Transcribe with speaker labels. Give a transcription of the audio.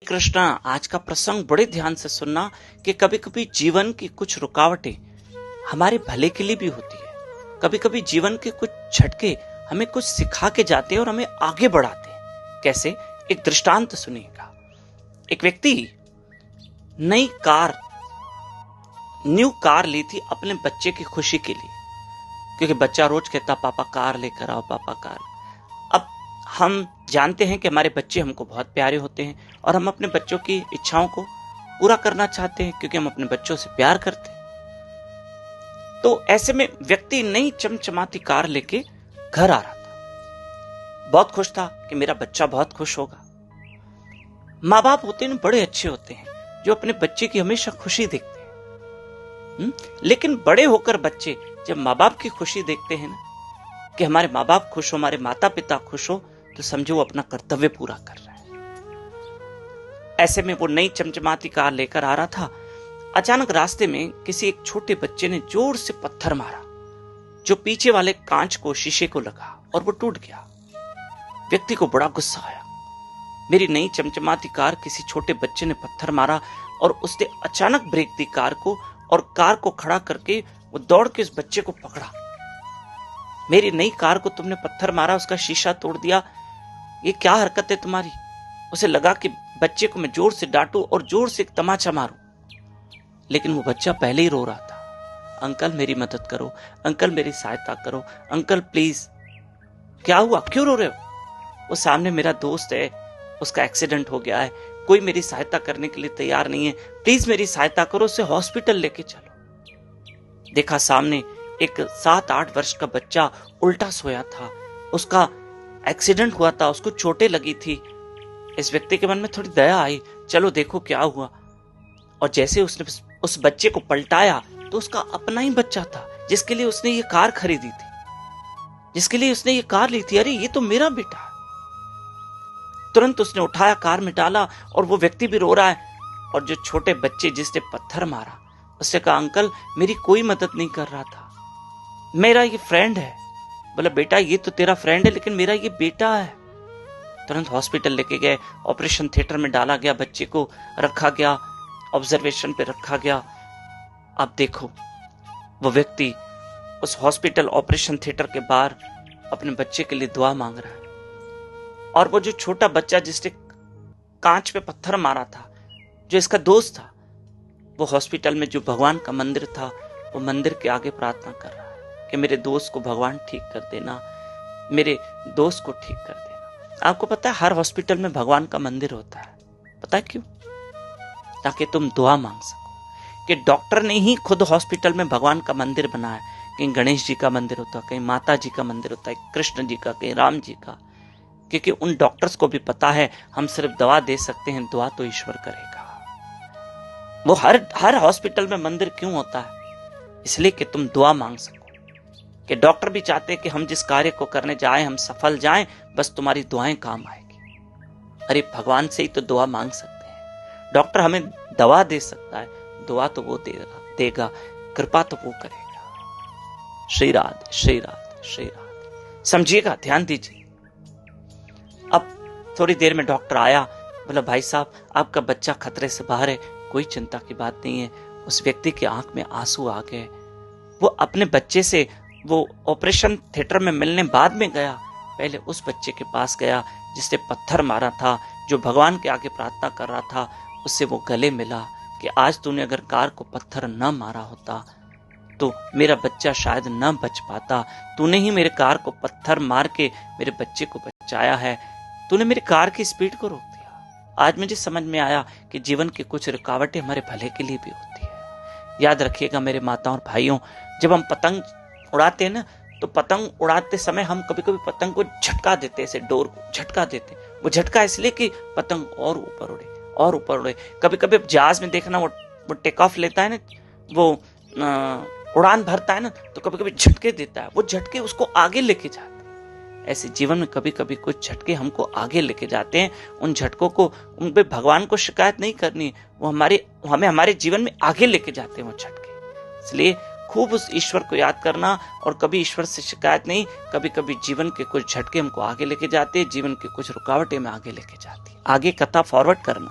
Speaker 1: कृष्णा, आज का प्रसंग बड़े ध्यान से सुनना कि कभी कभी जीवन की कुछ रुकावटें हमारे भले के लिए भी होती है। कभी कभी जीवन के कुछ झटके हमें कुछ सिखा के जाते हैं और हमें आगे बढ़ाते हैं। कैसे? एक दृष्टांत सुनिएगा। एक व्यक्ति न्यू कार ली थी अपने बच्चे की खुशी के लिए, क्योंकि बच्चा रोज कहता पापा कार लेकर आओ, पापा कार। अब हम जानते हैं कि हमारे बच्चे हमको बहुत प्यारे होते हैं और हम अपने बच्चों की इच्छाओं को पूरा करना चाहते हैं, क्योंकि हम अपने बच्चों से प्यार करते हैं। तो ऐसे में व्यक्ति नई चमचमाती कार लेके घर आ रहा था। बहुत खुश था कि मेरा बच्चा बहुत खुश होगा। माँ बाप होते हैं बड़े अच्छे होते हैं, जो अपने बच्चे की हमेशा खुशी देखते हैं। लेकिन बड़े होकर बच्चे जब माँ बाप की खुशी देखते हैं ना, कि हमारे माँ बाप खुश हो, हमारे माता पिता खुश हो, तो समझो वो अपना कर्तव्य पूरा कर रहा है। ऐसे में वो नई चमचमाती कार लेकर आ रहा था। अचानक रास्ते में किसी एक छोटे बच्चे ने जोर से पत्थर मारा, जो पीछे वाले कांच को, शीशे को लगा और वो टूट गया। व्यक्ति को बड़ा गुस्सा आया। मेरी नई चमचमाती कार किसी छोटे बच्चे ने पत्थर मारा और उसने अचानक ब्रेक दी कार को, और कार को खड़ा करके वो दौड़ के उस बच्चे को पकड़ा। मेरी नई कार को तुमने पत्थर मारा, उसका शीशा तोड़ दिया, ये क्या हरकत है तुम्हारी? उसे लगा कि बच्चे को मैं जोर से डांटूं और जोर से एक तमाचा मारूं, लेकिन वो बच्चा पहले ही रो रहा था। अंकल मेरी मदद करो, अंकल मेरी सहायता करो, अंकल प्लीज। क्या हुआ, क्यों रो रहे हो? वो सामने मेरा दोस्त है, उसका एक्सीडेंट हो गया है, कोई मेरी सहायता करने के लिए तैयार नहीं है, प्लीज मेरी सहायता करो, उसे हॉस्पिटल लेके चलो। देखा सामने एक 7-8 वर्ष का बच्चा उल्टा सोया था, उसका एक्सीडेंट हुआ था, उसको चोटें लगी थी। इस व्यक्ति के मन में थोड़ी दया आई, चलो देखो क्या हुआ। और जैसे उसने उस बच्चे को पलटाया तो उसका अपना ही बच्चा था, जिसके लिए उसने ये कार खरीदी थी, जिसके लिए उसने ये कार ली थी। अरे ये तो मेरा बेटा है। तुरंत उसने उठाया, कार में डाला, और वो व्यक्ति भी रो रहा है। और जो छोटे बच्चे जिसने पत्थर मारा, उसने कहा अंकल मेरी कोई मदद नहीं कर रहा था, मेरा ये फ्रेंड है। बोला बेटा ये तो तेरा फ्रेंड है, लेकिन मेरा ये बेटा है। तुरंत हॉस्पिटल लेके गए, ऑपरेशन थिएटर में डाला गया, बच्चे को रखा गया, ऑब्जर्वेशन पे रखा गया। अब देखो वो व्यक्ति उस हॉस्पिटल ऑपरेशन थिएटर के बाहर अपने बच्चे के लिए दुआ मांग रहा है। और वो जो छोटा बच्चा जिसने कांच पे पत्थर मारा था, जो इसका दोस्त था, वो हॉस्पिटल में जो भगवान का मंदिर था, वो मंदिर के आगे प्रार्थना कर रहा है कि मेरे दोस्त को भगवान ठीक कर देना, मेरे दोस्त को ठीक कर देना। आपको पता है हर हॉस्पिटल में भगवान का मंदिर होता है। पता है क्यों? ताकि तुम दुआ मांग सको। कि डॉक्टर ने ही खुद हॉस्पिटल में भगवान का मंदिर बनाया। कहीं गणेश जी का मंदिर होता है, कहीं माता जी का मंदिर होता है, कृष्ण जी का, कहीं राम जी का। क्योंकि उन डॉक्टर्स को भी पता है हम सिर्फ दवा दे सकते हैं, दुआ तो ईश्वर करेगा। वो हर हॉस्पिटल में मंदिर क्यों होता है? इसलिए कि तुम दुआ मांग सको। कि डॉक्टर भी चाहते हैं कि हम जिस कार्य को करने जाएं हम सफल जाएं, बस तुम्हारी दुआएं काम आएगी। अरे भगवान से ही तो दुआ मांग सकते हैं। डॉक्टर हमें दवा दे सकता है, दुआ तो वो देगा, कृपा तो वो करेगा। श्री राधे, श्री राधे, श्री राधे। समझिएगा, ध्यान दीजिए। अब थोड़ी देर में डॉक्टर आया, बोला भाई साहब आपका बच्चा खतरे से बाहर है, कोई चिंता की बात नहीं है। उस व्यक्ति की आंख में आंसू आ गए। वो अपने बच्चे से वो ऑपरेशन थिएटर में मिलने बाद में गया, पहले उस बच्चे के पास गया जिसने पत्थर मारा था, जो भगवान के आगे प्रार्थना कर रहा था। उससे वो गले मिला कि आज तूने अगर कार को पत्थर न मारा होता तो मेरा बच्चा शायद न बच पाता। तूने ही मेरे कार को पत्थर मार के मेरे बच्चे को बचाया है, तूने मेरी कार की स्पीड को रोक दिया। आज मुझे समझ में आया कि जीवन की कुछ रुकावटें हमारे भले के लिए भी होती है। याद रखिएगा मेरे माताओं और भाइयों, जब हम पतंग उड़ाते हैं ना, तो पतंग उड़ाते समय हम कभी कभी पतंग को झटका देते, ऐसे डोर को झटका देते। वो झटका इसलिए कि पतंग और ऊपर उड़े और ऊपर उड़े। कभी कभी जहाज में देखना, वो टेक ऑफ लेता है ना, वो उड़ान भरता है ना, तो कभी कभी झटके देता है। वो झटके उसको आगे लेके जाते हैं। ऐसे जीवन में कभी कभी कुछ झटके हमको आगे लेके जाते हैं। उन झटकों को, उन पे भगवान को शिकायत नहीं करनी, वो हमें हमारे जीवन में आगे लेके जाते हैं वो झटके। इसलिए खूब उस ईश्वर को याद करना, और कभी ईश्वर से शिकायत नहीं। कभी कभी जीवन के कुछ झटके हमको आगे लेके जाते हैं, जीवन की कुछ रुकावटें में आगे लेके जाती है। आगे कथा फॉरवर्ड करना।